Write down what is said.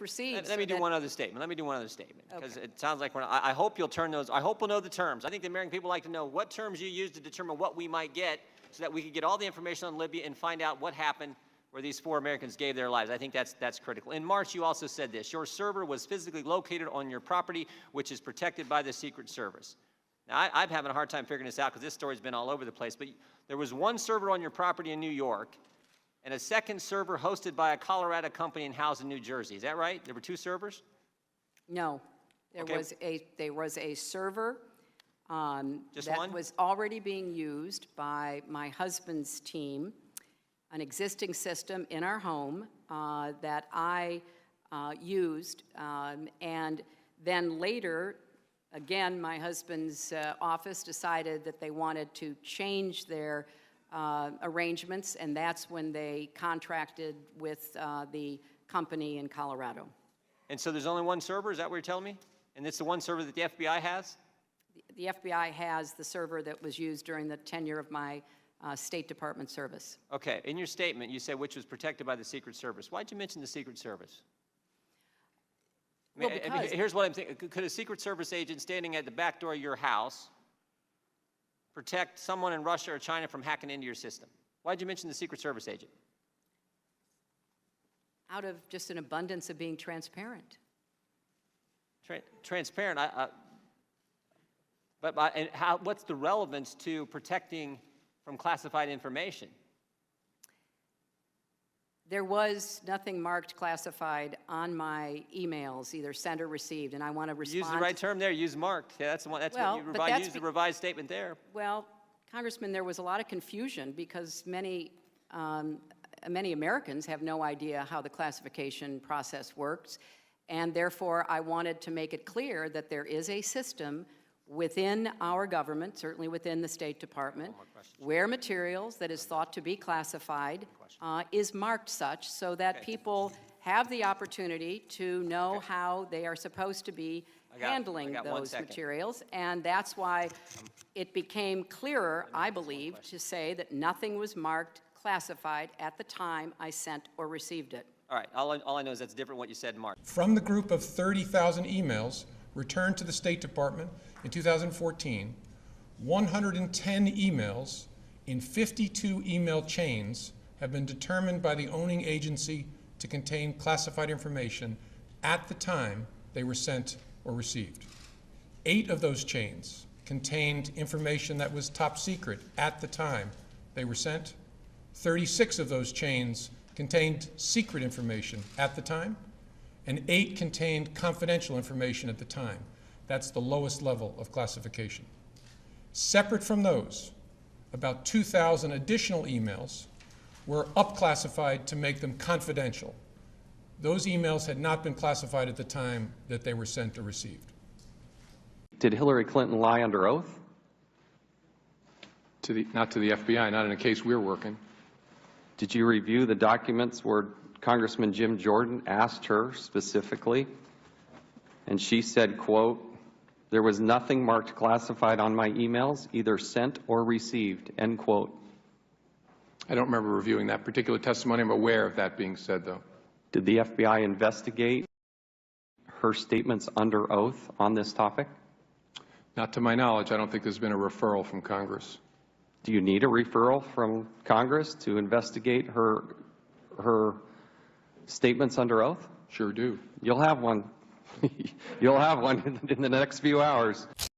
proceed. Let me do one other statement. Because it sounds like I hope you'll turn those. I hope we'll know the terms. I think the American people like to know what terms you use to determine what we might get, so that we can get all the information on Libya and find out what happened where these 4 Americans gave their lives. I think that's critical. In March, you also said this: your server was physically located on your property, which is protected by the Secret Service. Now, I'm having a hard time figuring this out because this story's been all over the place, but there was one server on your property in New York and a second server hosted by a Colorado company and housed in New Jersey. Is that right? There were 2 servers? No. There was a server that one? was already being used by my husband's team, an existing system in our home that I used, and then later, again, my husband's office decided that they wanted to change their arrangements, and that's when they contracted with the company in Colorado. And so there's only one server? Is that what you're telling me? And it's the one server that the FBI has? The FBI has the server that was used during the tenure of my State Department service. Okay. In your statement, you said which was protected by the Secret Service. Why'd you mention the Secret Service? Well, because here's what I'm thinking. Could a Secret Service agent standing at the back door of your house protect someone in Russia or China from hacking into your system? Why'd you mention the Secret Service agent? Out of just an abundance of being transparent. Transparent. What's the relevance to protecting from classified information? There was nothing marked classified on my emails, either sent or received, and I want to respond. Use the right term there. Use marked. Yeah, that's the one. That's well, what you use the revised statement there. Well, Congressman, there was a lot of confusion because many Americans have no idea how the classification process works, and therefore I wanted to make it clear that there is a system within our government, certainly within the State Department, where materials that is thought to be classified is marked such so that people have the opportunity to know how they are supposed to be handling those materials. And that's why it became clearer, I believe, to say that nothing was marked classified at the time I sent or received it. All right. All I know is that's different what you said, Mark. From the group of 30,000 emails returned to the State Department in 2014, 110 emails in 52 email chains have been determined by the owning agency to contain classified information at the time they were sent or received. 8 of those chains contained information that was top secret at the time they were sent. 36 of those chains contained secret information at the time, and 8 contained confidential information at the time. That's the lowest level of classification. Separate from those, about 2,000 additional emails were up-classified to make them confidential. Those emails had not been classified at the time that they were sent or received. Did Hillary Clinton lie under oath? Not to the FBI, not in a case we're working. Did you review the documents where Congressman Jim Jordan asked her specifically, and she said, quote, "There was nothing marked classified on my emails, either sent or received," end quote? I don't remember reviewing that particular testimony. I'm aware of that being said, though. Did the FBI investigate her statements under oath on this topic? Not to my knowledge. I don't think there's been a referral from Congress. Do you need a referral from Congress to investigate her statements under oath? Sure do. You'll have one. You'll have one in the next few hours.